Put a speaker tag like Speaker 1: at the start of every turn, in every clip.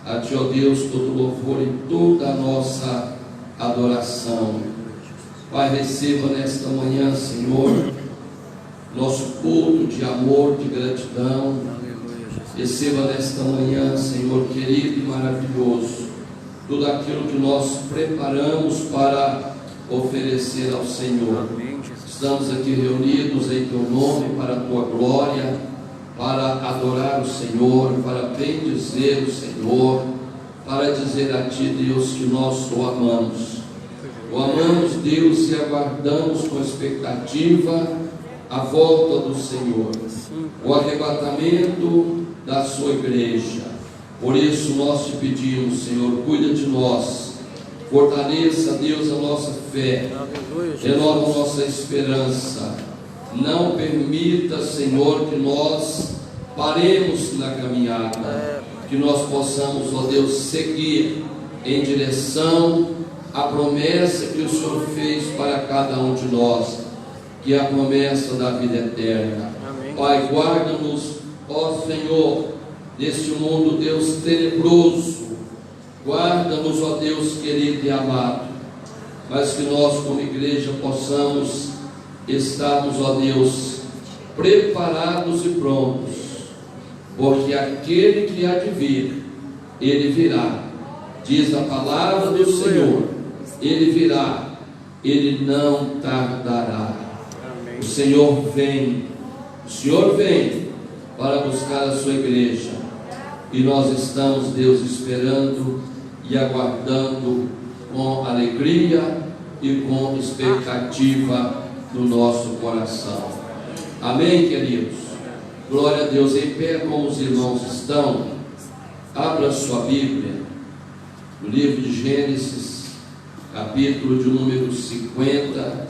Speaker 1: A Ti, ó Deus, todo louvor e toda a nossa adoração. Pai, receba nesta manhã, Senhor, nosso culto de amor, de gratidão. Receba nesta manhã, Senhor querido e maravilhoso, tudo aquilo que nós preparamos para oferecer ao Senhor. Estamos aqui reunidos em Teu nome, para a Tua glória, para adorar o Senhor, para bendizer o Senhor, para dizer a Ti, Deus, que nós o amamos. O amamos, Deus, e aguardamos com expectativa a volta do Senhor, o arrebatamento da Sua igreja. Por isso nós Te pedimos, Senhor, cuida de nós, fortaleça, Deus, a nossa fé, renova a nossa esperança. Não permita, Senhor, que nós paremos na caminhada, que nós possamos, ó Deus, seguir em direção à promessa que o Senhor fez para cada um de nós, que é a promessa da vida eterna. Amém. Pai, guarda-nos, ó Senhor, neste mundo, Deus, tenebroso. Guarda-nos, ó Deus querido e amado, mas que nós como igreja possamos estarmos, ó Deus, preparados e prontos, porque aquele que há de vir, Ele virá. Diz a palavra do Senhor, Ele virá, Ele não tardará. O Senhor vem para buscar a sua igreja, e nós estamos, Deus, esperando e aguardando com alegria e com expectativa no nosso coração. Amém, queridos? Glória a Deus. Em pé, como os irmãos estão, abra sua Bíblia no livro de Gênesis, capítulo de número 50,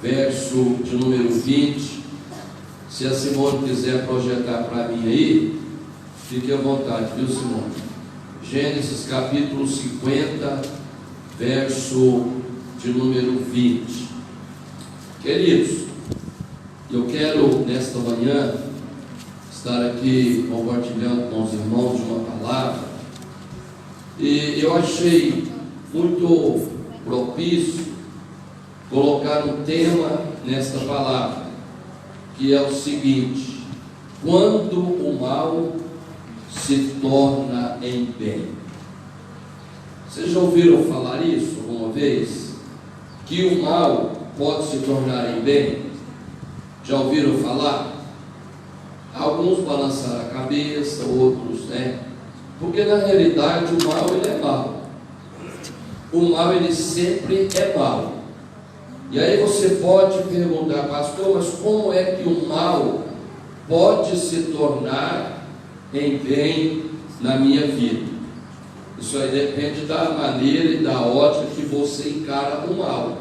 Speaker 1: verso de número 20. Se a Simone quiser projetar para mim aí, fique à vontade, viu, Simone? Gênesis capítulo 50, verso de número 20. Queridos, eu quero nesta manhã estar aqui compartilhando com os irmãos de uma palavra, e eu achei muito propício colocar um tema nesta palavra, que é o seguinte: quando o mal se torna em bem. Vocês já ouviram falar isso alguma vez? Que o mal pode se tornar em bem? Já ouviram falar? Alguns balançaram a cabeça, outros, né? Porque na realidade o mal, ele é mal. O mal, ele sempre é mal. E aí você pode perguntar: pastor, mas como é que o mal pode se tornar em bem na minha vida? Isso aí depende da maneira e da ótica que você encara o mal,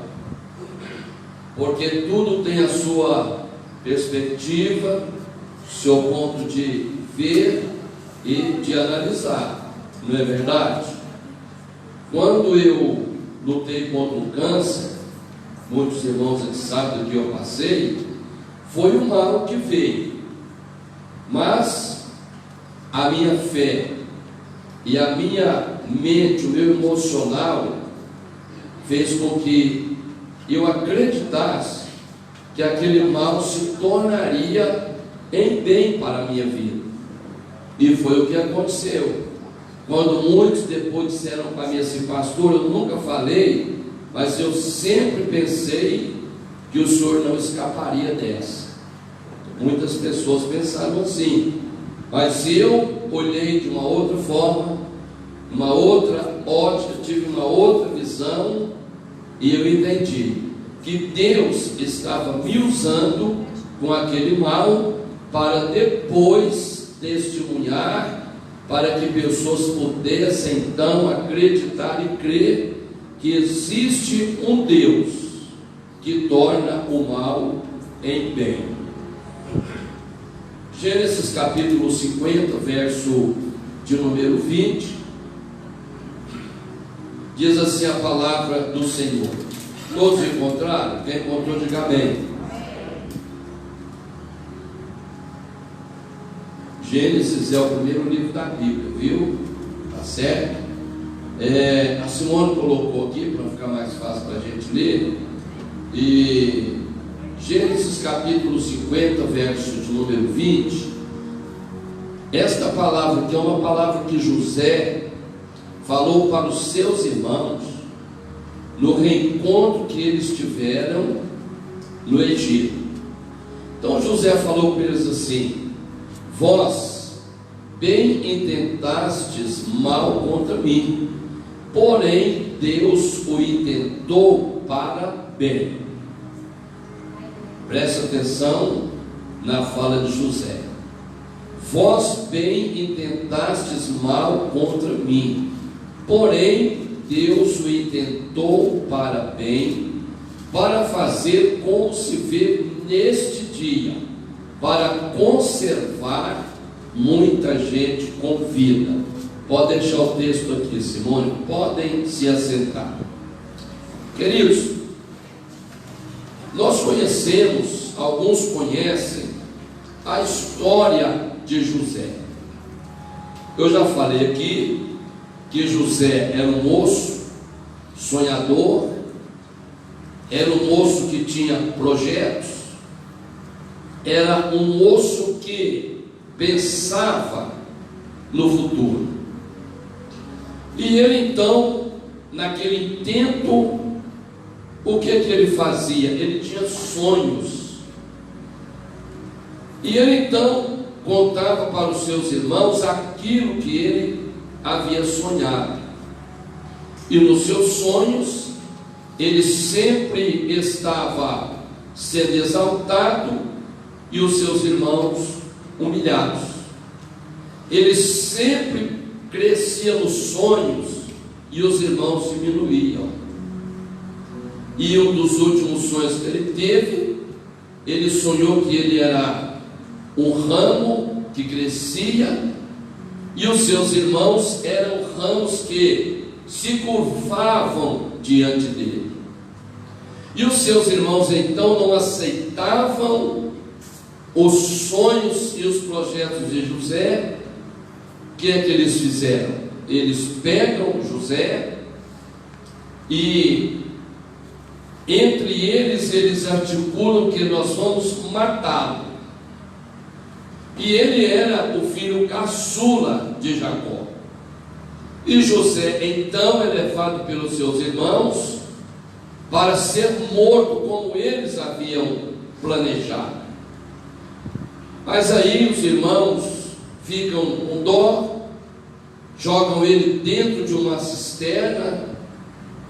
Speaker 1: porque tudo tem a sua perspectiva, seu ponto de ver e de analisar, não é verdade? Quando eu lutei contra um câncer, muitos irmãos aqui sabem do que eu passei, foi o mal que veio, mas a minha fé e a minha mente, o meu emocional, fez com que eu acreditasse que aquele mal se tornaria em bem para a minha vida. E foi o que aconteceu. Quando muitos depois disseram para mim assim: pastor, eu nunca falei, mas eu sempre pensei que o senhor não escaparia dessa. Muitas pessoas pensaram assim, mas eu olhei de uma outra forma, uma outra ótica, tive uma outra visão, e eu entendi que Deus estava me usando com aquele mal para depois testemunhar, para que pessoas pudessem então acreditar e crer que existe um Deus que torna o mal em bem. Gênesis capítulo 50, verso de número 20, diz assim a palavra do Senhor. Todos encontraram? Quem encontrou, diga amém. Gênesis é o primeiro livro da Bíblia, viu? Tá certo? A Simone colocou aqui para ficar mais fácil para a gente ler, e Gênesis capítulo 50, verso de número 20. Esta palavra, que é uma palavra que José falou para os seus irmãos no reencontro que eles tiveram no Egito. Então José falou para eles assim: vós bem intentastes mal contra mim, porém Deus o intentou para bem. Presta atenção na fala de José. Vós bem intentastes mal contra mim, porém Deus o intentou para bem, para fazer como se vê neste dia, para conservar muita gente com vida. Pode deixar o texto aqui, Simone, podem se assentar. Queridos, nós conhecemos, alguns conhecem a história de José. Eu já falei aqui que José era um moço sonhador, era um moço que tinha projetos, era um moço que pensava no futuro. E ele então, naquele tempo, o que ele fazia? Ele tinha sonhos. E ele então contava para os seus irmãos aquilo que ele havia sonhado. E nos seus sonhos, ele sempre estava sendo exaltado e os seus irmãos humilhados. Ele sempre crescia nos sonhos e os irmãos diminuíam. E um dos últimos sonhos que ele teve, ele sonhou que ele era um ramo que crescia e os seus irmãos eram ramos que se curvavam diante dele. E os seus irmãos então não aceitavam os sonhos e os projetos de José. O que é que eles fizeram? Eles pegam José e entre eles articulam que nós vamos matá-lo. E ele era o filho caçula de Jacó. E José então é levado pelos seus irmãos para ser morto como eles haviam planejado. Mas aí os irmãos ficam com dó, jogam ele dentro de uma cisterna,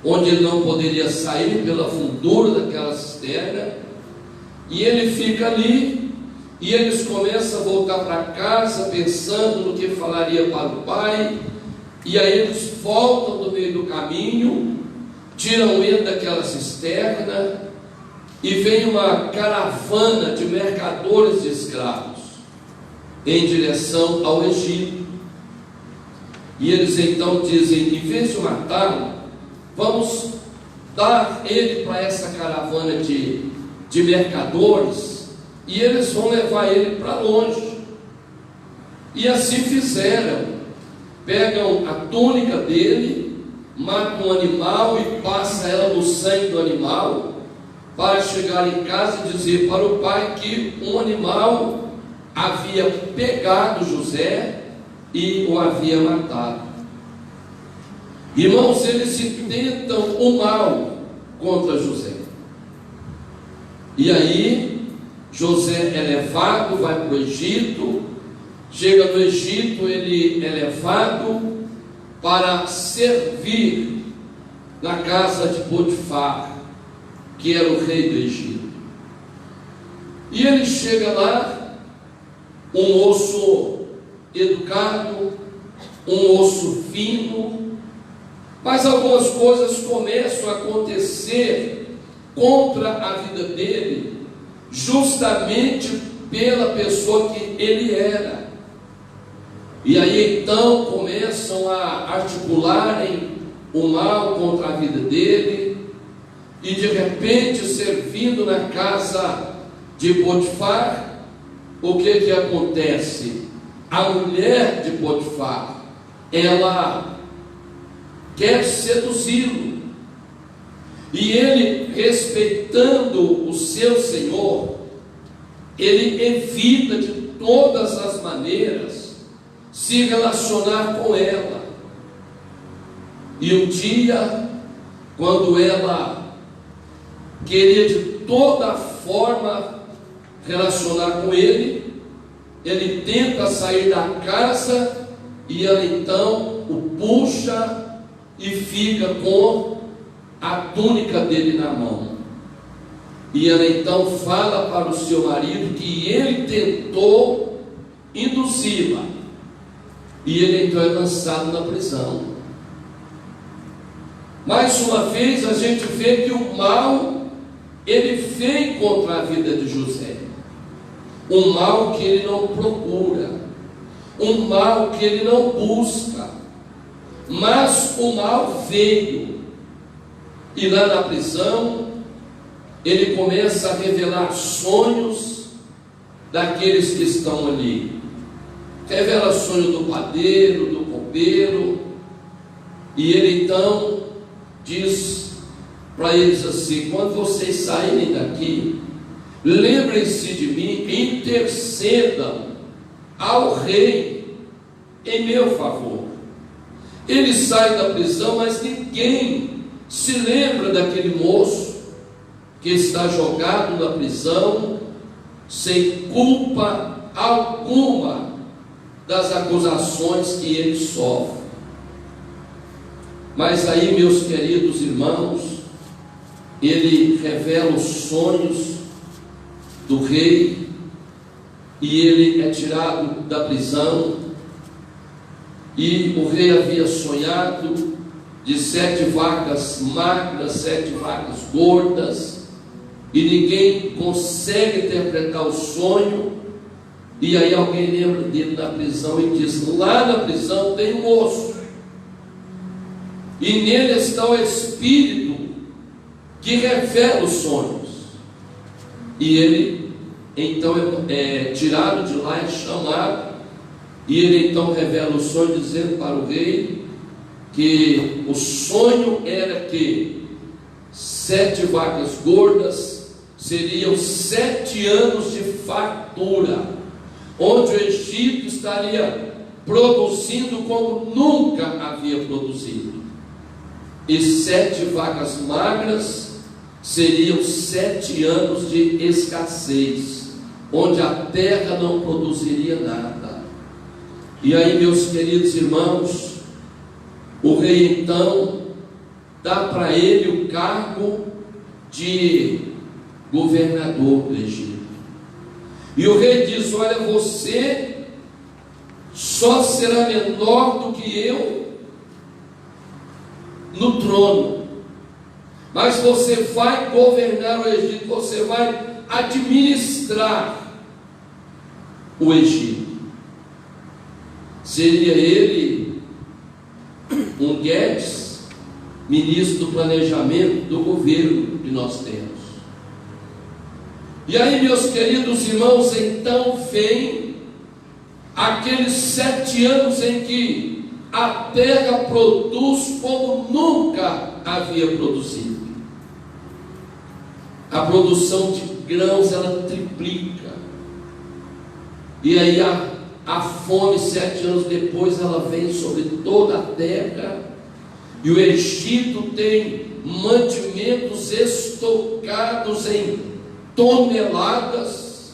Speaker 1: onde ele não poderia sair pela fundura daquela cisterna, e ele fica ali, e eles começam a voltar para casa pensando no que falaria para o pai, e aí eles voltam do meio do caminho, tiram ele daquela cisterna, e vem uma caravana de mercadores de escravos em direção ao Egito. E eles então dizem: em vez de matá-lo, vamos dar ele para essa caravana de mercadores, e eles vão levar ele para longe. E assim fizeram. Pegam a túnica dele, matam um animal e passam ela no sangue do animal, para chegar em casa e dizer para o pai que um animal havia pegado José e o havia matado. Irmãos, eles intentam o mal contra José. E aí José é levado, vai para o Egito. Chega no Egito, ele é levado para servir na casa de Potifar, que era o rei do Egito. E ele chega lá, um moço educado, um moço fino, mas algumas coisas começam a acontecer contra a vida dele, justamente pela pessoa que ele era. E aí então começam a articularem o mal contra a vida dele, e de repente, servindo na casa de Potifar, o que acontece? A mulher de Potifar ela quer seduzi-lo. E ele, respeitando o seu senhor, ele evita de todas as maneiras se relacionar com ela. E um dia, quando ela queria de toda forma relacionar com ele, ele tenta sair da casa e ela então o puxa e fica com a túnica dele na mão. E ela então fala para o seu marido que ele tentou induzi-la. E ele então é lançado na prisão. Mais uma vez a gente vê que o mal, ele vem contra a vida de José. Um mal que ele não procura, um mal que ele não busca, mas o mal veio. E lá na prisão, ele começa a revelar sonhos daqueles que estão ali. Revela sonho do padeiro, do copeiro, e ele então diz para eles assim: quando vocês saírem daqui, lembrem-se de mim, intercedam ao rei em meu favor. Ele sai da prisão, mas ninguém se lembra daquele moço que está jogado na prisão, sem culpa alguma das acusações que ele sofre. Mas aí, meus queridos irmãos, ele revela os sonhos do rei, e ele é tirado da prisão. E o rei havia sonhado de 7 vacas magras, 7 vacas gordas, e ninguém consegue interpretar o sonho. E aí alguém lembra dele na prisão e diz: lá na prisão tem um moço, e nele está o Espírito que revela os sonhos. E ele então é tirado de lá, é chamado, e ele então revela o sonho, dizendo para o rei que o sonho era que 7 vacas gordas seriam 7 anos de fartura, onde o Egito estaria produzindo como nunca havia produzido. E 7 vacas magras seriam 7 anos de escassez, onde a terra não produziria nada. E aí, meus queridos irmãos, o rei então dá para ele o cargo de governador do Egito. E o rei diz: olha, você só será menor do que eu no trono, mas você vai governar o Egito, você vai administrar o Egito. Seria ele um Guedes, ministro do planejamento do governo que nós temos. E aí, meus queridos irmãos, então vem aqueles 7 anos em que a terra produz como nunca havia produzido. A produção de grãos, ela triplica. E aí a fome, 7 anos depois, ela vem sobre toda a terra. E o Egito tem mantimentos estocados em toneladas.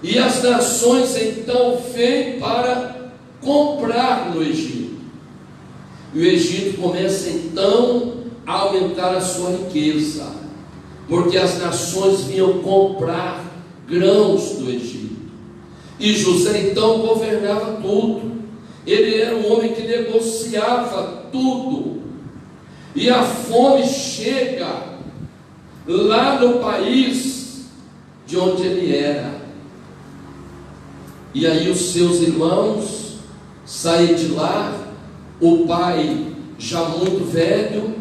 Speaker 1: E as nações então vêm para comprar no Egito. E o Egito começa então a aumentar a sua riqueza, porque as nações vinham comprar grãos do Egito. E José então governava tudo. Ele era um homem que negociava tudo. E a fome chega lá no país de onde ele era. E aí os seus irmãos saem de lá, o pai já muito velho,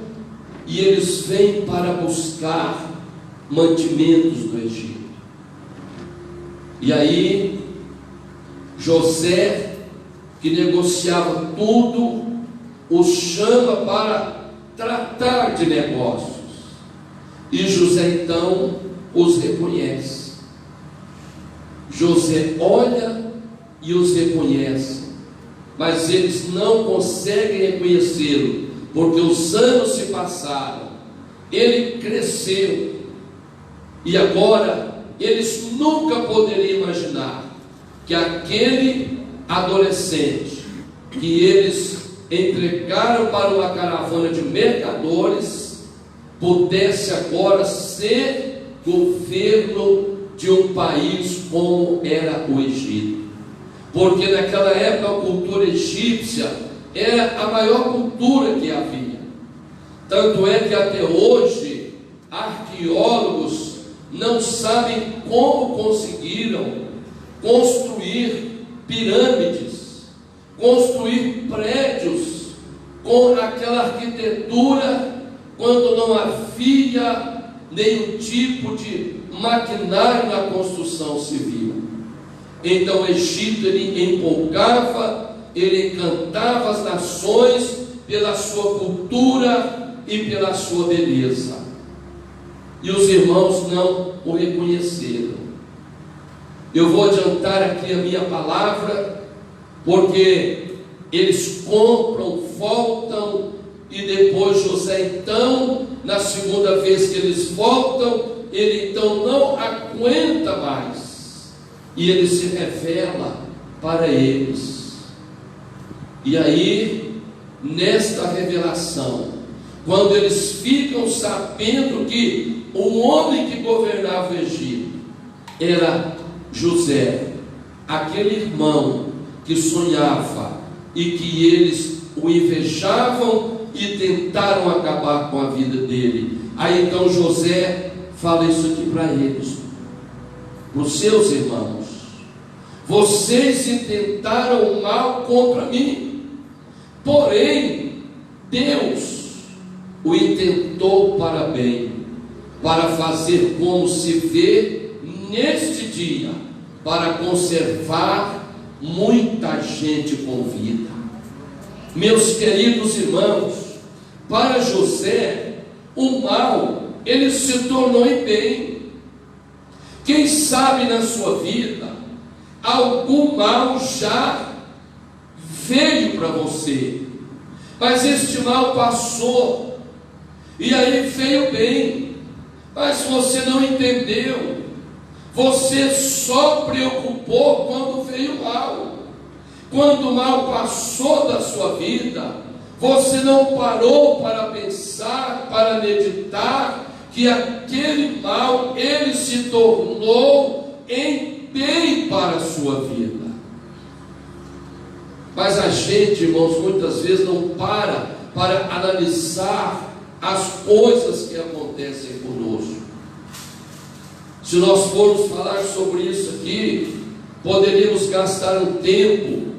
Speaker 1: e eles vêm para buscar mantimentos do Egito. E aí José que negociava tudo, os chama para tratar de negócios. E José então os reconhece. José olha e os reconhece, mas eles não conseguem reconhecê-lo, porque os anos se passaram, ele cresceu, e agora eles nunca poderiam imaginar que aquele adolescente que eles entregaram para uma caravana de mercadores pudesse agora ser governo de um país como era o Egito. Porque naquela época a cultura egípcia era a maior cultura que havia. Tanto é que até hoje arqueólogos não sabem como conseguiram construir pirâmides, construir prédios com aquela arquitetura, quando não havia nenhum tipo de maquinário na construção civil. Então o Egito, ele empolgava, ele encantava as nações pela sua cultura e pela sua beleza. E os irmãos não o reconheceram. Eu vou adiantar aqui a minha palavra, porque eles compram, voltam, e depois José então, na segunda vez que eles voltam, ele então não aguenta mais, e ele se revela para eles. E aí, nesta revelação, quando eles ficam sabendo que o homem que governava o Egito era José, aquele irmão que sonhava e que eles o invejavam e tentaram acabar com a vida dele, aí então José fala isso aqui para eles, para os seus irmãos: vocês intentaram o mal contra mim, porém Deus o intentou para bem, para fazer como se vê neste dia, para conservar muita gente com vida. Meus queridos irmãos, para José, o mal, ele se tornou em bem. Quem sabe na sua vida, algum mal já veio para você, mas este mal passou, e aí veio bem, mas você não entendeu, você só preocupou quando veio o mal. Quando o mal passou da sua vida, você não parou para pensar, para meditar, que aquele mal, ele se tornou em bem para a sua vida. Mas a gente, irmãos, muitas vezes não para analisar as coisas que acontecem conosco. Se nós formos falar sobre isso aqui, poderíamos gastar um tempo,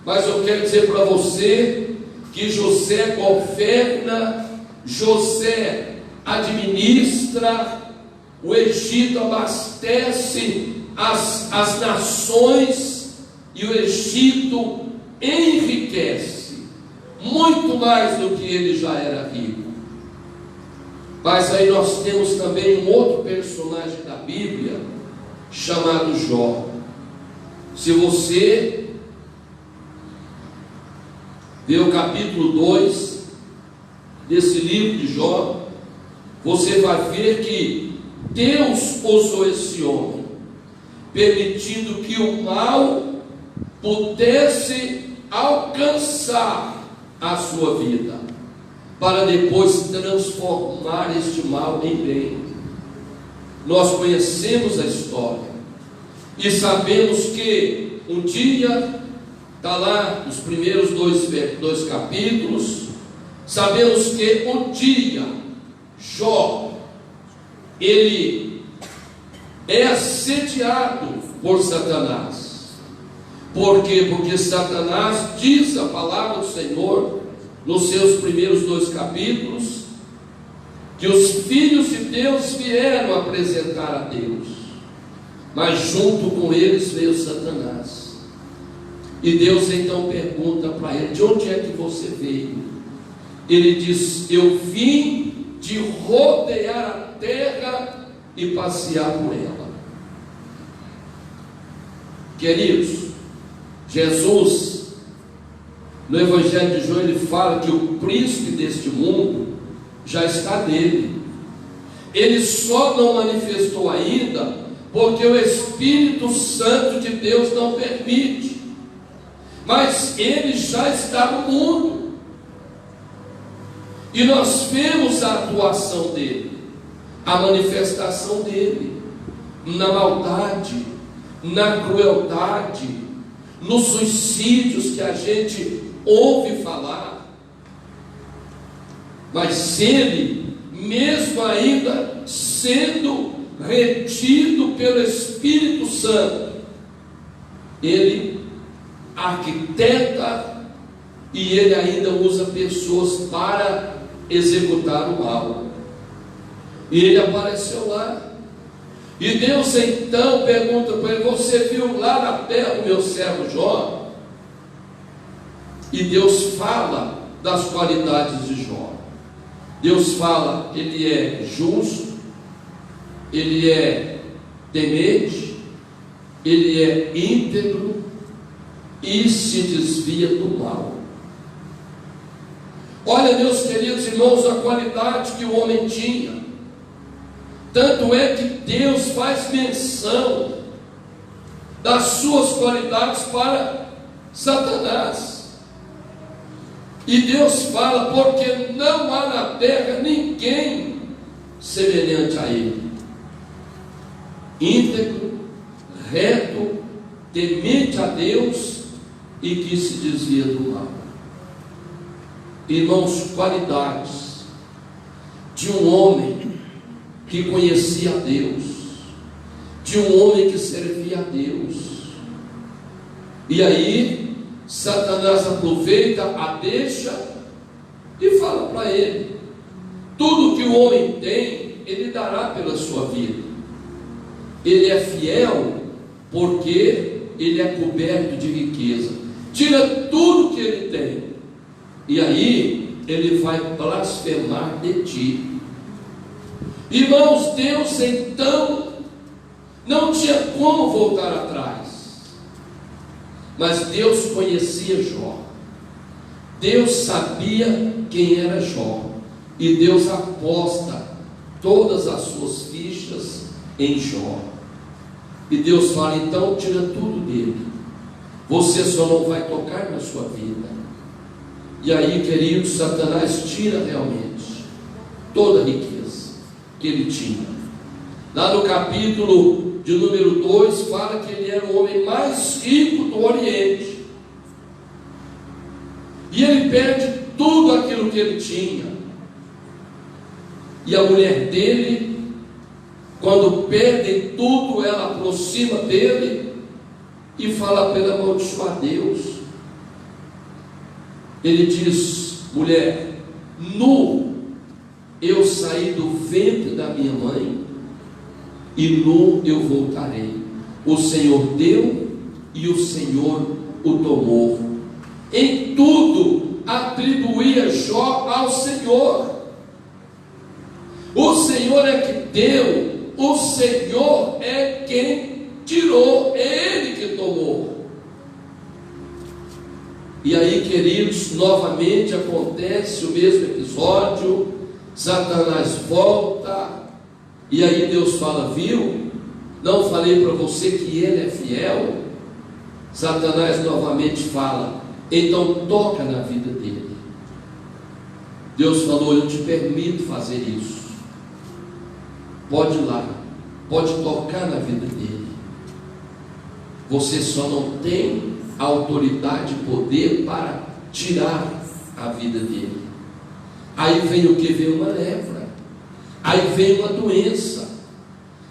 Speaker 1: mas eu quero dizer para você que José governa, José administra, o Egito abastece as nações, e o Egito enriquece, muito mais do que ele já era rico. Mas aí nós temos também um outro personagem da Bíblia, chamado Jó. Se você ver o capítulo 2 desse livro de Jó, você vai ver que Deus usou esse homem, permitindo que o mal pudesse alcançar a sua vida, para depois transformar este mal em bem. Nós conhecemos a história e sabemos que um dia, está lá nos primeiros dois capítulos, sabemos que um dia Jó, ele é assediado por Satanás. Por quê? Porque Satanás, diz a palavra do Senhor nos seus primeiros 2 capítulos, que os filhos de Deus vieram apresentar a Deus, mas junto com eles veio Satanás. E Deus então pergunta para ele: de onde é que você veio? Ele diz: eu vim de rodear a terra e passear por ela. Queridos, Jesus, no Evangelho de João, ele fala que o príncipe deste mundo já está nele. Ele só não manifestou ainda porque o Espírito Santo de Deus não permite. Mas ele já está no mundo. E nós vemos a atuação dele, a manifestação dele, na maldade, na crueldade, nos suicídios que a gente ouve falar. Mas ele, mesmo ainda sendo retido pelo Espírito Santo, ele arquiteta e ele ainda usa pessoas para executar o mal. E ele apareceu lá. E Deus então pergunta para ele: você viu lá na terra o meu servo Jó? E Deus fala das qualidades de Jó. Deus fala: ele é justo, ele é temente, ele é íntegro e se desvia do mal. Olha, meus queridos irmãos, a qualidade que o homem tinha. Tanto é que Deus faz menção das suas qualidades para Satanás. E Deus fala: porque não há na terra ninguém semelhante a ele, íntegro, reto, temente a Deus e que se desvia do mal. Irmãos, qualidades de um homem que conhecia a Deus, de um homem que servia a Deus. E aí Satanás aproveita a deixa e fala para ele: tudo que o homem tem, ele dará pela sua vida. Ele é fiel porque ele é coberto de riqueza. Tira tudo que ele tem, e aí ele vai blasfemar de ti. Irmãos, Deus então não tinha como voltar atrás. Mas Deus conhecia Jó. Deus sabia quem era Jó. E Deus aposta todas as suas fichas em Jó. E Deus fala: então tira tudo dele. Você só não vai tocar na sua vida. E aí, querido, Satanás tira realmente toda a riqueza que ele tinha. Lá no capítulo de número 2, fala que ele era o homem mais rico do Oriente. E ele perde tudo aquilo que ele tinha. E a mulher dele, quando perdem tudo, ela aproxima dele e fala para ele amaldiçoar Deus. Ele diz: mulher, nu eu saí do ventre da minha mãe, e nu eu voltarei. O Senhor deu e o Senhor o tomou. Em tudo atribuía Jó ao Senhor. O Senhor é que deu, o Senhor é quem tirou, é Ele que tomou. E aí, queridos, novamente acontece o mesmo episódio. Satanás volta, e aí Deus fala: viu? Não falei para você que ele é fiel? Satanás novamente fala: então toca na vida dele. Deus falou: eu te permito fazer isso. Pode ir lá, pode tocar na vida dele. Você só não tem autoridade e poder para tirar a vida dele. Aí vem o que? Vem uma lepra, aí vem uma doença.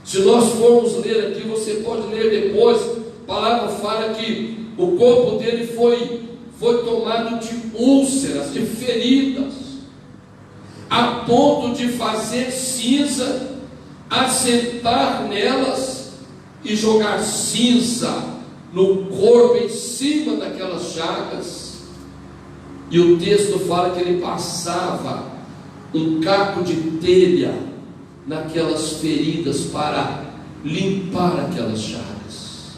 Speaker 1: Se nós formos ler aqui, você pode ler depois, a palavra fala que o corpo dele foi tomado de úlceras, de feridas, a ponto de fazer cinza, assentar nelas e jogar cinza no corpo, em cima daquelas chagas, e o texto fala que ele passava um caco de telha naquelas feridas para limpar aquelas chagas.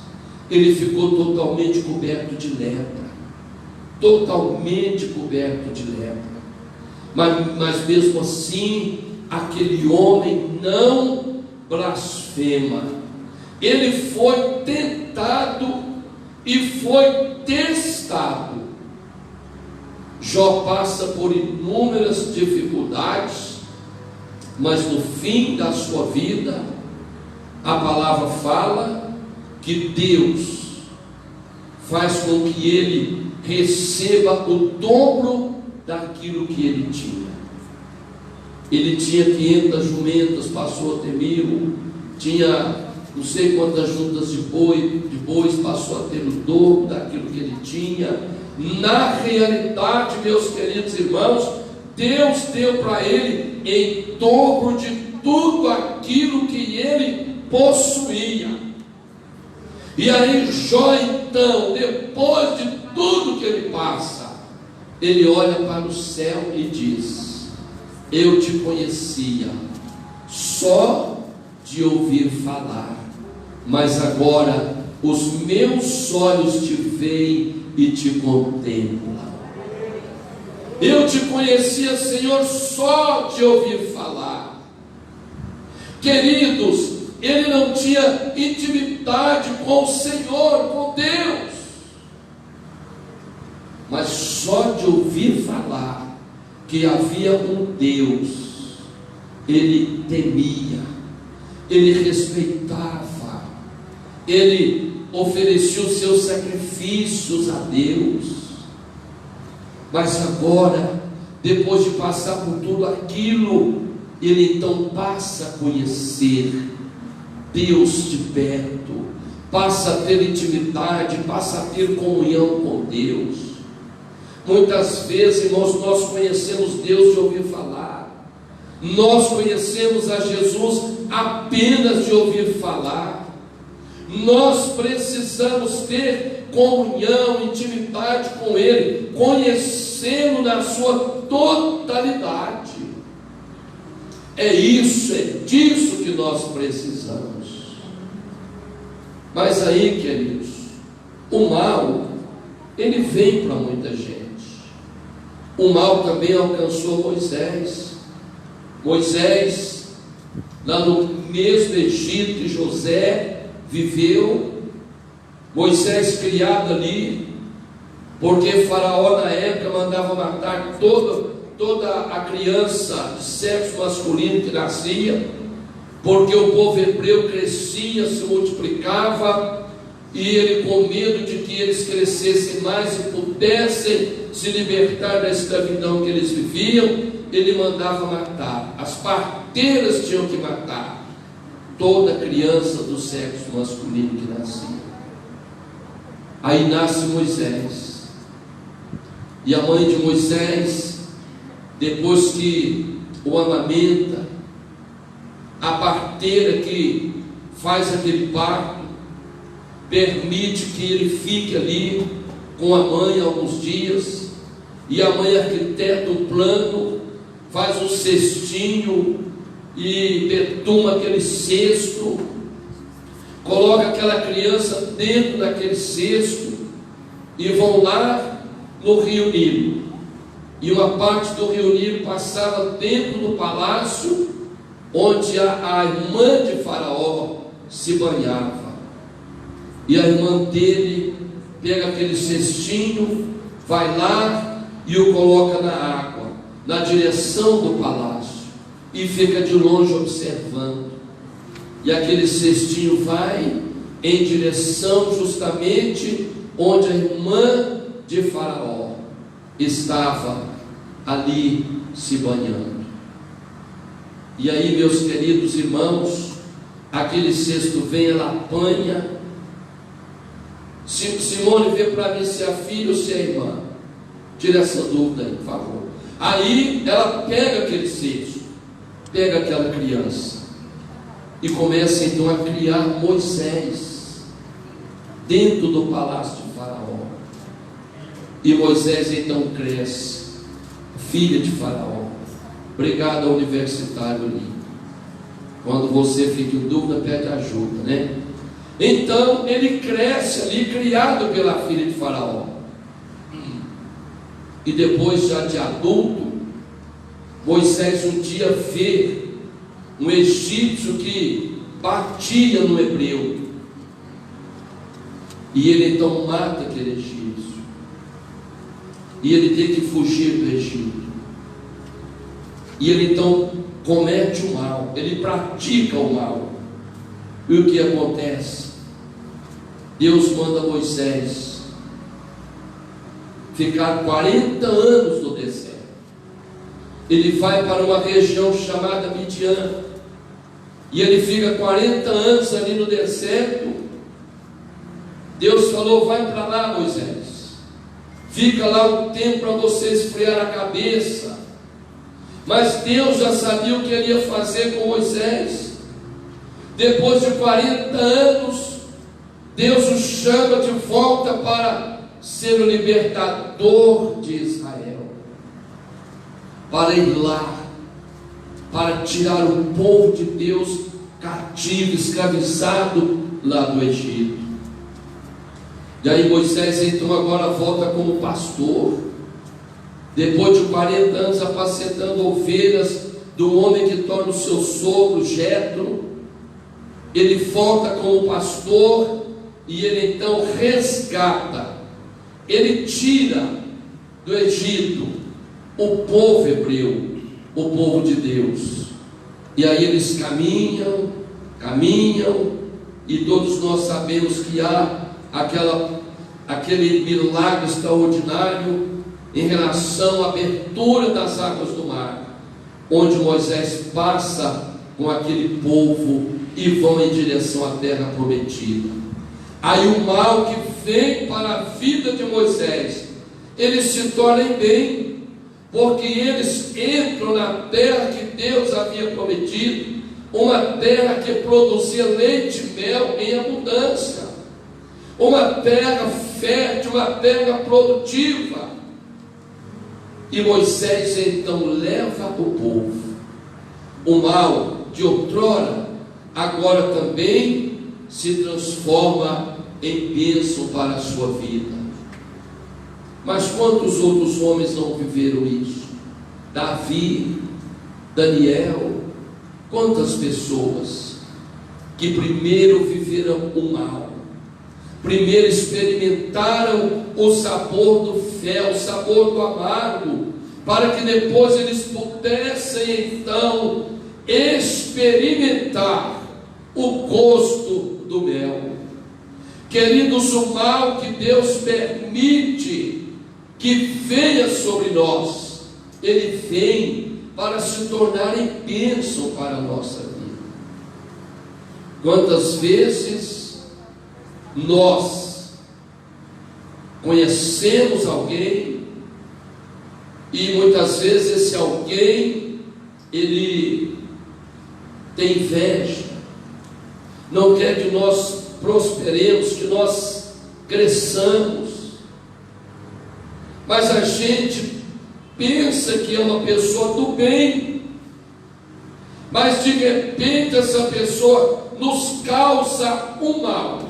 Speaker 1: Ele ficou totalmente coberto de lepra, totalmente coberto de lepra, mas mesmo assim, aquele homem não blasfema. Ele foi tentado e foi testado. Jó passa por inúmeras dificuldades, mas no fim da sua vida, a palavra fala que Deus faz com que ele receba o dobro daquilo que ele tinha. Ele tinha 500 jumentas, passou a ter 1000, tinha não sei quantas juntas de bois, passou a ter o dobro daquilo que ele tinha. Na realidade, meus queridos irmãos, Deus deu para ele em dobro de tudo aquilo que ele possuía. E aí Jó, então, depois de tudo que ele passa, ele olha para o céu e diz: eu te conhecia só de ouvir falar, mas agora os meus olhos te veem e te contemplam. Eu te conhecia, Senhor, só de ouvir falar. Queridos, ele não tinha intimidade com o Senhor, com Deus, mas só de ouvir falar que havia um Deus, ele temia, ele respeitava, ele oferecia os seus sacrifícios a Deus. Mas agora, depois de passar por tudo aquilo, ele então passa a conhecer Deus de perto, passa a ter intimidade, passa a ter comunhão com Deus. Muitas vezes, irmãos, nós conhecemos Deus de ouvir falar, nós conhecemos a Jesus apenas de ouvir falar. Nós precisamos ter comunhão, intimidade com Ele, conhecê-lo na sua totalidade. É isso, é disso que nós precisamos. Mas aí, queridos, o mal, ele vem para muita gente. O mal também alcançou Moisés. Moisés, lá no mesmo Egito, José viveu. Moisés criado ali, porque Faraó na época mandava matar toda a criança de sexo masculino que nascia, porque o povo hebreu crescia, se multiplicava, e ele, com medo de que eles crescessem mais e pudessem se libertar da escravidão que eles viviam, ele mandava matar. As parteiras tinham que matar toda criança do sexo masculino que nascia. Aí nasce Moisés, e a mãe de Moisés, depois que o amamenta, a parteira que faz aquele parto, permite que ele fique ali com a mãe alguns dias, e a mãe arquiteta um plano, faz um cestinho e betuma aquele cesto, coloca aquela criança dentro daquele cesto e vão lá no rio Nilo. E uma parte do rio Nilo passava dentro do palácio onde a irmã de Faraó se banhava. E a irmã dele pega aquele cestinho, vai lá e o coloca na água, na direção do palácio, e fica de longe observando. E aquele cestinho vai em direção justamente onde a irmã de Faraó estava ali se banhando. E aí, meus queridos irmãos, aquele cesto vem, ela apanha. Simone, vê para mim se é a filha ou se é a irmã. Tira essa dúvida aí, por favor. Aí ela pega aquele cesto, pega aquela criança e começa então a criar Moisés. dentro do palácio de Faraó. E Moisés então cresce, filha de Faraó. Obrigado ao universitário ali. Quando você fica em dúvida, pede ajuda, né? Então ele cresce ali, criado pela filha de Faraó. E depois, já de adulto, Moisés um dia vê um egípcio que batia no hebreu. E ele então mata aquele egípcio. E ele tem que fugir do Egito. E ele então comete o mal, ele pratica o mal. E o que acontece? Deus manda Moisés ficar 40 anos no deserto. Ele vai para uma região chamada Midian, e ele fica 40 anos ali no deserto. Deus falou: vai para lá, Moisés, fica lá um tempo para você esfriar a cabeça. Mas Deus já sabia o que ele ia fazer com Moisés. Depois de 40 anos, Deus o chama de volta para ser o libertador de Israel, para ir lá, para tirar o povo de Deus cativo, escravizado lá do Egito. E aí Moisés então agora volta como pastor, depois de 40 anos apacentando ovelhas do homem que torna o seu sogro Jetro. Ele volta como pastor e ele então resgata, ele tira do Egito o povo hebreu, o povo de Deus. E aí eles caminham, e todos nós sabemos que há aquele milagre extraordinário em relação à abertura das águas do mar, onde Moisés passa com aquele povo e vão em direção à terra prometida. Aí o mal que vem para a vida de Moisés, eles se tornem bem, porque eles entram na terra que Deus havia prometido, uma terra que produzia leite e mel em abundância, uma terra fértil, uma terra produtiva. E Moisés então leva o povo. O mal de outrora agora também se transforma em bênção para a sua vida. Mas quantos outros homens não viveram isso? Davi, Daniel, quantas pessoas que primeiro viveram o mal, primeiro experimentaram o sabor do fel, o sabor do amargo, para que depois eles pudessem então experimentar o gosto do mel. Queridos, o mal que Deus permite que venha sobre nós, ele vem para se tornar em bênção para a nossa vida. Quantas vezes nós conhecemos alguém e muitas vezes esse alguém, ele tem inveja, não quer que nós prosperemos, que nós cresçamos, mas a gente pensa que é uma pessoa do bem, mas de repente essa pessoa nos causa o mal.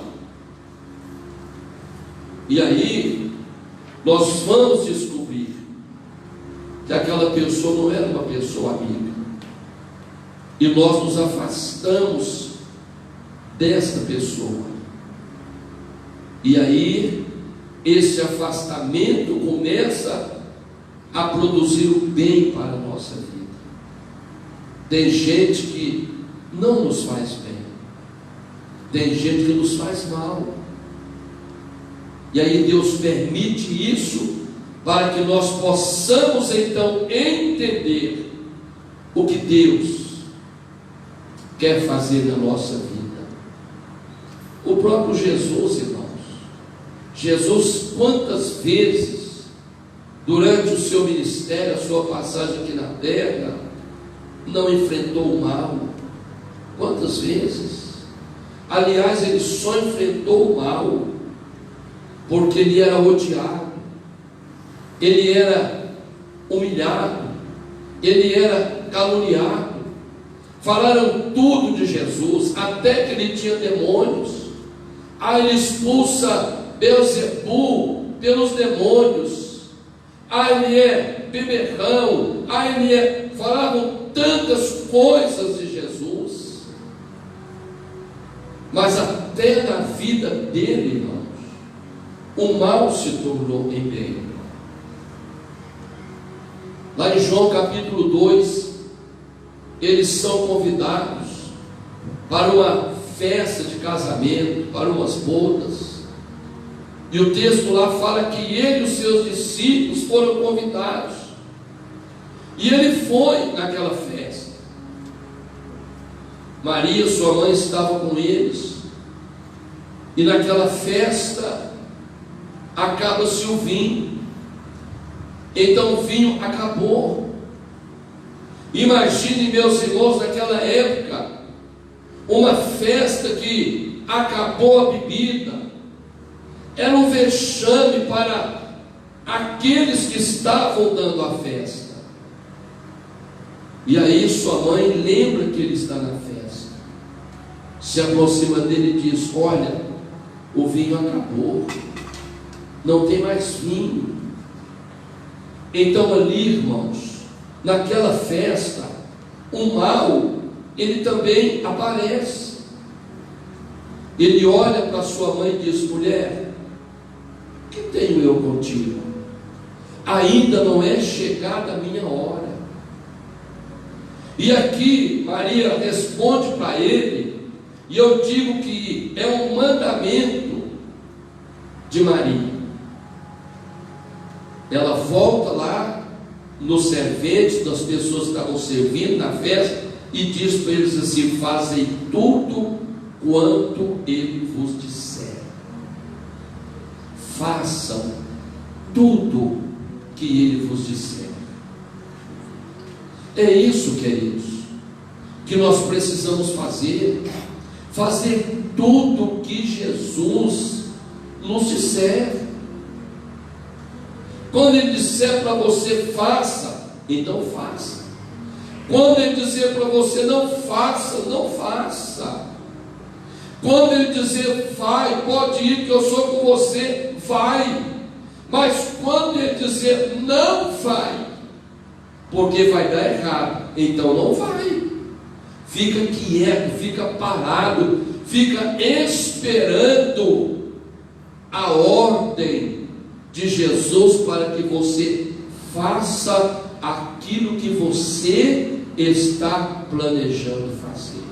Speaker 1: E aí nós vamos descobrir que aquela pessoa não era uma pessoa amiga, e nós nos afastamos desta pessoa. E aí esse afastamento começa a produzir o bem para a nossa vida. Tem gente que não nos faz bem, tem gente que nos faz mal, e aí Deus permite isso para que nós possamos então entender o que Deus quer fazer na nossa vida. O próprio Jesus, irmãos, Jesus quantas vezes durante o seu ministério, a sua passagem aqui na terra, não enfrentou o mal? Quantas vezes? Aliás, ele só enfrentou o mal porque ele era odiado, ele era humilhado, ele era caluniado. Falaram tudo de Jesus, até que ele tinha demônios. Ele expulsa Beelzebu pelos demônios. Ele é beberrão. Falavam tantas coisas de Jesus. Mas até na vida dele, irmãos, o mal se tornou em bem. Lá em João capítulo 2, eles são convidados para uma festa de casamento, para umas bodas. E o texto lá fala que ele e os seus discípulos foram convidados. E ele foi naquela festa. Maria, sua mãe, estava com eles. E naquela festa acaba-se o vinho. Então o vinho acabou. Imagine, meus irmãos, naquela época, uma festa que acabou a bebida. Era um vexame para aqueles que estavam dando a festa. E aí sua mãe lembra que ele está na festa, se aproxima dele e diz: olha, o vinho acabou, não tem mais vinho. Então ali, irmãos, naquela festa, o mal, ele também aparece. Ele olha para sua mãe e diz: mulher, o que tenho eu contigo? Ainda não é chegada a minha hora. E aqui Maria responde para ele, e eu digo que é um mandamento de Maria. Ela volta lá nos serventes, das pessoas que estavam servindo na festa, e diz para eles assim: fazem tudo quanto ele vos disser. Façam tudo que ele vos disser. É isso, queridos, que nós precisamos fazer. Fazer tudo que Jesus nos disser. Quando ele disser para você faça, então faça. Quando ele dizer para você não faça, não faça. Quando ele dizer vai, pode ir que eu sou com você, vai. Mas quando ele dizer não vai, porque vai dar errado, então não vai. Fica quieto, fica parado, fica esperando a ordem de Jesus para que você faça aquilo que você está planejando fazer.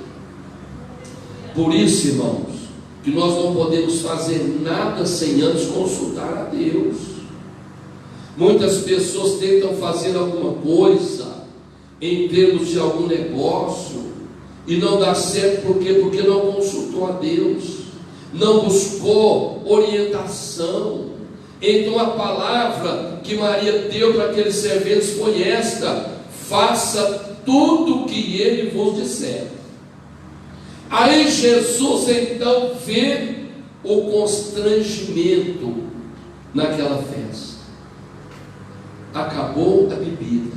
Speaker 1: Por isso, irmãos, que nós não podemos fazer nada sem antes consultar a Deus. Muitas pessoas tentam fazer alguma coisa em termos de algum negócio e não dá certo. Por quê? Porque não consultou a Deus, não buscou orientação. Então a palavra que Maria deu para aqueles serventes foi esta: faça tudo o que ele vos disser. Aí Jesus então vê o constrangimento naquela festa. Acabou a bebida,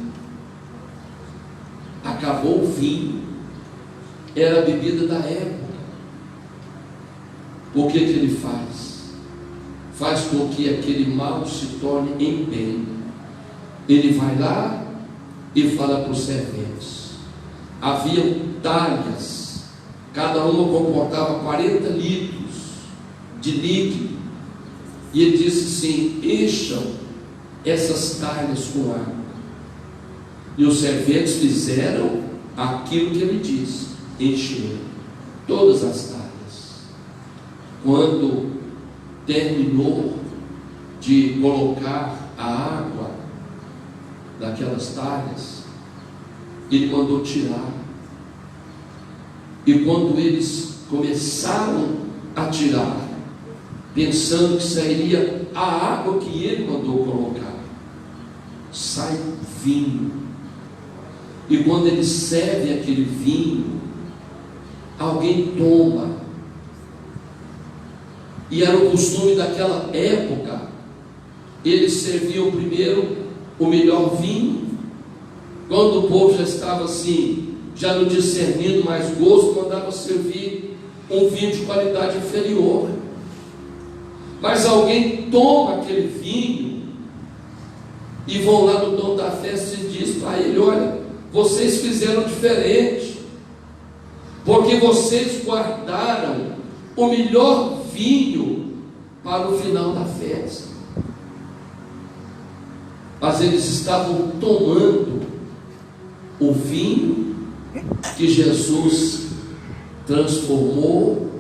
Speaker 1: acabou o vinho, era a bebida da época. O que ele faz? Faz com que aquele mal se torne em bem. Ele vai lá e fala para os serventes. Haviam talhas, cada uma comportava 40 litros de líquido, e ele disse assim: encham essas talhas com água. E os serventes fizeram aquilo que ele disse, encheram todas as talhas. Quando terminou de colocar a água daquelas talhas, ele mandou tirar. E quando eles começaram a tirar, pensando que sairia a água que ele mandou colocar, sai vinho. E quando ele serve aquele vinho, alguém toma e era o costume daquela época, eles serviam primeiro o melhor vinho. Quando o povo já estava assim, já não discernindo mais gosto, mandava servir um vinho de qualidade inferior. Mas alguém toma aquele vinho e vão lá no dono da festa e diz para ele: olha, vocês fizeram diferente, porque vocês guardaram o melhor vinho para o final da festa. Mas eles estavam tomando o vinho que Jesus transformou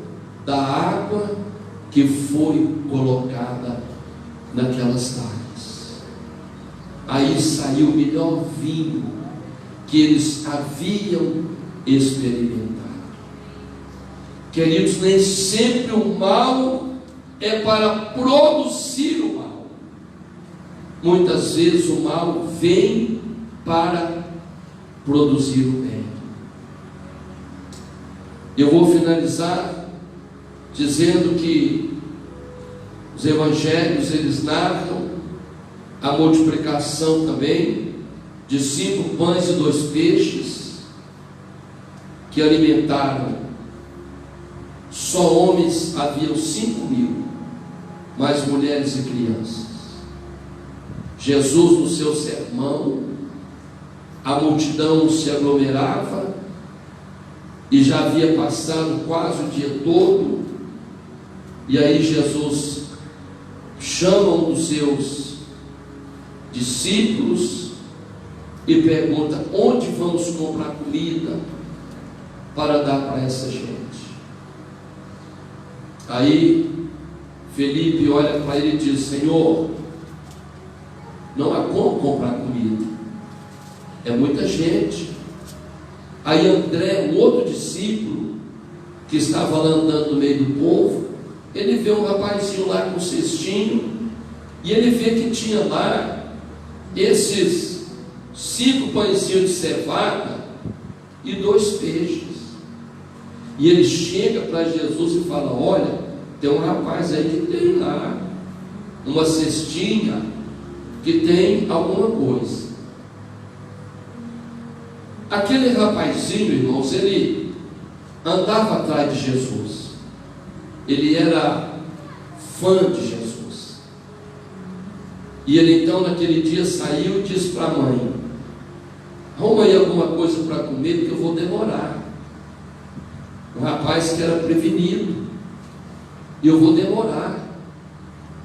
Speaker 1: da água que foi colocada naquelas talhas. Aí saiu o melhor vinho que eles haviam experimentado. Queridos, nem sempre o mal é para produzir o mal. Muitas vezes o mal vem para produzir o bem. Eu vou finalizar dizendo que os evangelhos, eles narram a multiplicação também de 5 pães e 2 peixes, que alimentaram só homens, haviam 5.000, mais mulheres e crianças. Jesus, no seu sermão, a multidão se aglomerava e já havia passado quase o dia todo. E aí Jesus chama um dos seus discípulos e pergunta: onde vamos comprar comida para dar para essa gente? Aí Felipe olha para ele e diz: Senhor, não há como comprar comida, é muita gente. Aí André, um outro discípulo que estava lá andando no meio do povo, ele vê um rapazinho lá com um cestinho, e ele vê que tinha lá esses 5 pãezinhos de cevada e 2 peixes. E ele chega para Jesus e fala: olha, tem um rapaz aí que tem lá uma cestinha que tem alguma coisa. Aquele rapazinho, irmãos, ele andava atrás de Jesus, ele era fã de Jesus. E ele então naquele dia saiu e disse para a mãe: arruma aí alguma coisa para comer, porque eu vou demorar. Um rapaz que era prevenido, e eu vou demorar.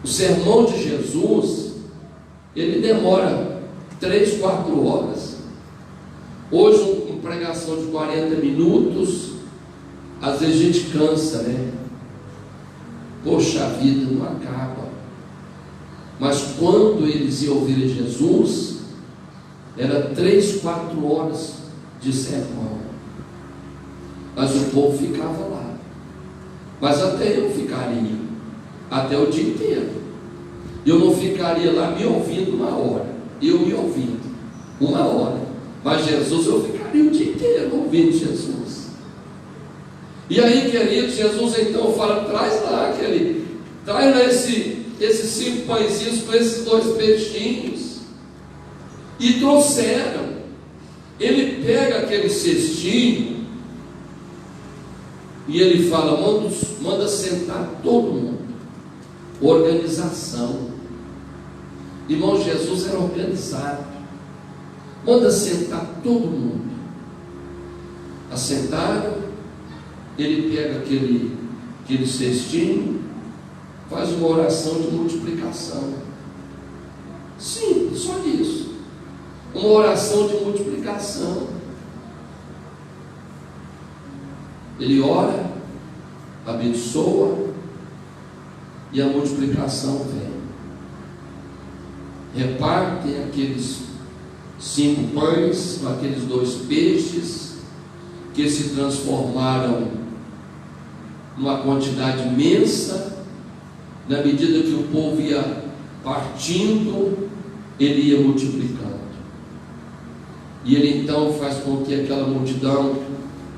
Speaker 1: O sermão de Jesus, ele demora 3, 4 horas. Hoje, uma pregação de 40 minutos, às vezes a gente cansa, né? Poxa, a vida não acaba. Mas quando eles iam ouvir Jesus, era 3, 4 horas de sermão. Mas o povo ficava lá. Mas até eu ficaria, até o dia inteiro. Eu não ficaria lá me ouvindo 1 hora, eu me ouvindo 1 hora. Mas Jesus, eu ficaria o dia inteiro ouvindo Jesus. E aí, querido, Jesus então fala: traz lá, querido, traz lá esses 5 pãezinhos com esses 2 peixinhos. E trouxeram. Ele pega aquele cestinho e ele fala: manda sentar todo mundo. Organização. Irmão, Jesus era organizado. Manda sentar todo mundo. Assentaram. Ele pega aquele cestinho, faz uma oração de multiplicação. Sim, só isso. Uma oração de multiplicação. Ele ora, abençoa, e a multiplicação vem. Repartem aqueles 5 pães com aqueles 2 peixes, que se transformaram numa quantidade imensa. Na medida que o povo ia partindo, ele ia multiplicando. E ele então faz com que aquela multidão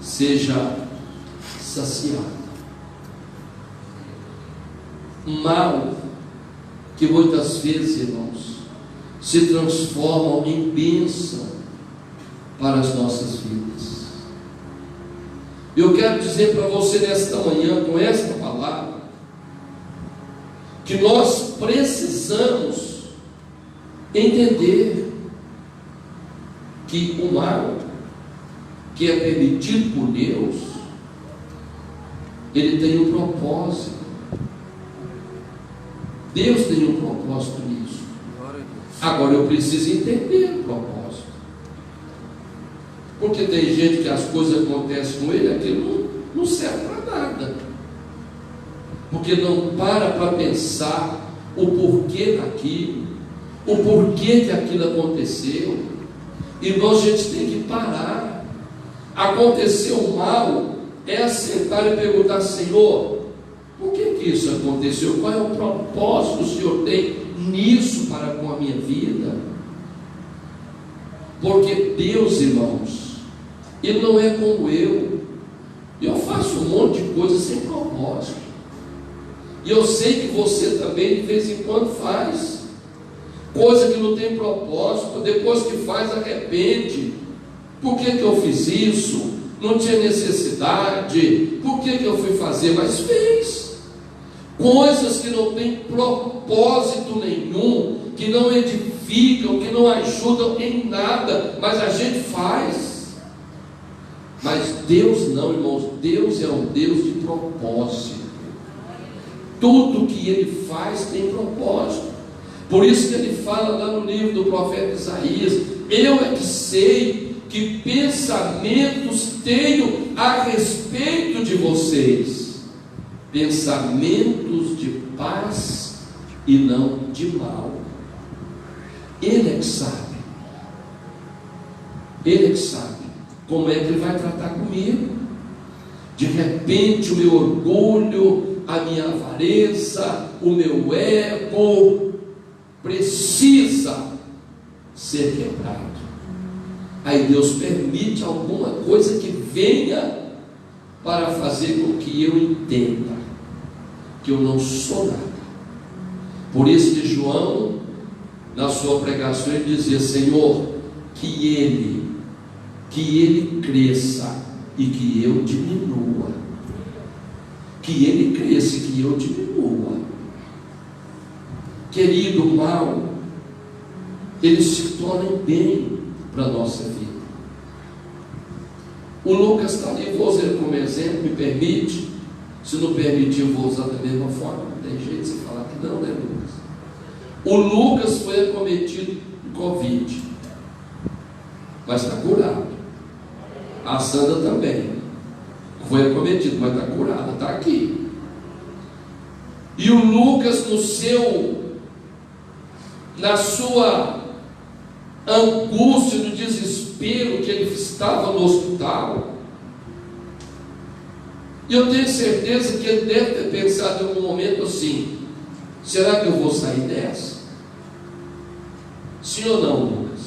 Speaker 1: seja saciada. mal que muitas vezes, irmãos, se transformam em bênção para as nossas vidas. Eu quero dizer para você nesta manhã, com esta palavra, que nós precisamos entender que o mal que é permitido por Deus, ele tem um propósito. Deus tem um propósito nisso. Agora eu preciso entender o propósito. Porque tem gente que as coisas acontecem com ele, aquilo não serve para nada. Porque não para pensar o porquê daquilo, o porquê que aquilo aconteceu. Irmão, a gente tem que parar. Aconteceu o mal, é sentar e perguntar: Senhor, por que isso aconteceu? Qual é o propósito que o Senhor tem nisso para com a minha vida? Porque Deus, irmãos, Ele não é como eu. Eu faço um monte de coisa sem propósito. E eu sei que você também de vez em quando faz coisa que não tem propósito. Depois que faz, arrepende. Por que eu fiz isso? Não tinha necessidade. Por que eu fui fazer? Mas fez. Coisas que não têm propósito nenhum, que não edificam, que não ajudam em nada, mas a gente faz. Mas Deus não, irmãos. Deus é um Deus de propósito. Tudo que Ele faz tem propósito. Por isso que Ele fala lá no livro do profeta Isaías: eu é que sei que pensamentos tenho a respeito de vocês, pensamentos de paz e não de mal. Ele é que sabe. Ele é que sabe como é que Ele vai tratar comigo. De repente o meu orgulho, a minha avareza, o meu ego precisa ser quebrado. Aí Deus permite alguma coisa que venha para fazer com que eu entenda que eu não sou nada. Por isso que João, na sua pregação, ele dizia: Senhor, que ele cresça e que eu diminua. Que ele cresça e que eu diminua. Querido, o mal, ele se torna bem para a nossa vida. O Lucas está ali, vou usar ele como exemplo, me permite. Se não permitir, eu vou usar da mesma forma. Não tem jeito de você falar que não, né, Lucas? O Lucas foi acometido de Covid, mas está curado. A Sandra também foi acometida, mas está curada, está aqui. E o Lucas, na sua angústia, no desespero que ele estava no hospital, e eu tenho certeza que ele deve ter pensado em algum momento assim: será que eu vou sair dessa? Sim ou não, Lucas?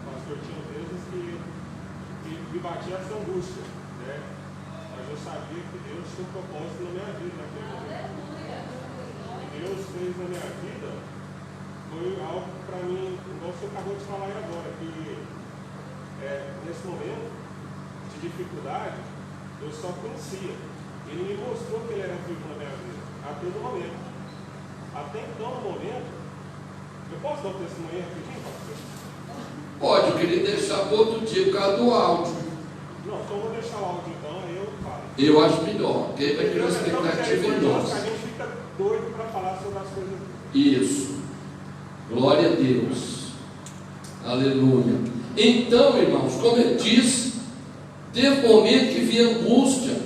Speaker 2: Pastor, tinha vezes que me batia essa angústia, né? Mas eu sabia que Deus tinha um propósito na minha vida naquele momento. O que Deus fez na minha vida foi algo para mim, igual o senhor acabou de falar aí agora, que nesse momento de dificuldade, eu só conhecia. Ele me mostrou que Ele era vivo na minha vida, a todo momento. Até então, no momento, eu posso dar um testemunho rapidinho, pastor?
Speaker 1: Pode, eu queria deixar para outro dia por causa do áudio.
Speaker 2: Não, então eu vou deixar o áudio então, aí eu falo.
Speaker 1: Eu acho melhor, porque aí vai criar uma expectativa em nós.
Speaker 2: A gente fica doido para falar sobre as coisas.
Speaker 1: Isso. Glória a Deus. Aleluia. Então, irmãos, como eu disse, teve um momento que vinha angústia.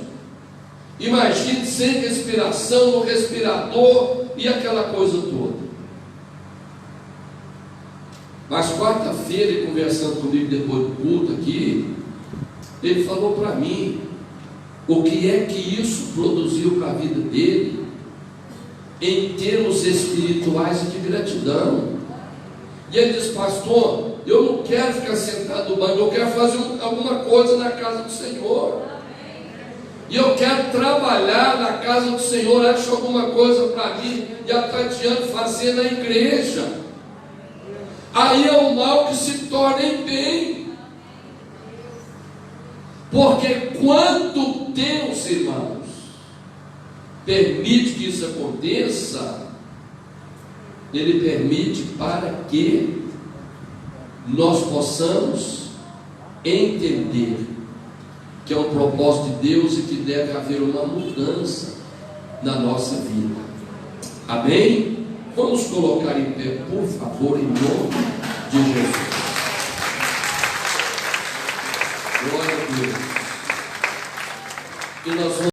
Speaker 1: Imagine sem respiração, no respirador e aquela coisa toda. Mas quarta-feira, ele conversando comigo depois do culto aqui, ele falou para mim o que é que isso produziu para a vida dele em termos espirituais e de gratidão. E ele disse: pastor, eu não quero ficar sentado no banco, eu quero fazer alguma coisa na casa do Senhor. e eu quero trabalhar na casa do Senhor, acho alguma coisa para mim e a Tatiana fazer na igreja. Aí é um mal que se torna em bem. Porque quando Deus, irmãos, permite que isso aconteça, Ele permite para que nós possamos entender que é um propósito de Deus e que deve haver uma mudança na nossa vida. Amém? Vamos colocar em pé, por favor, em nome de Jesus. Glória a Deus. E nós vamos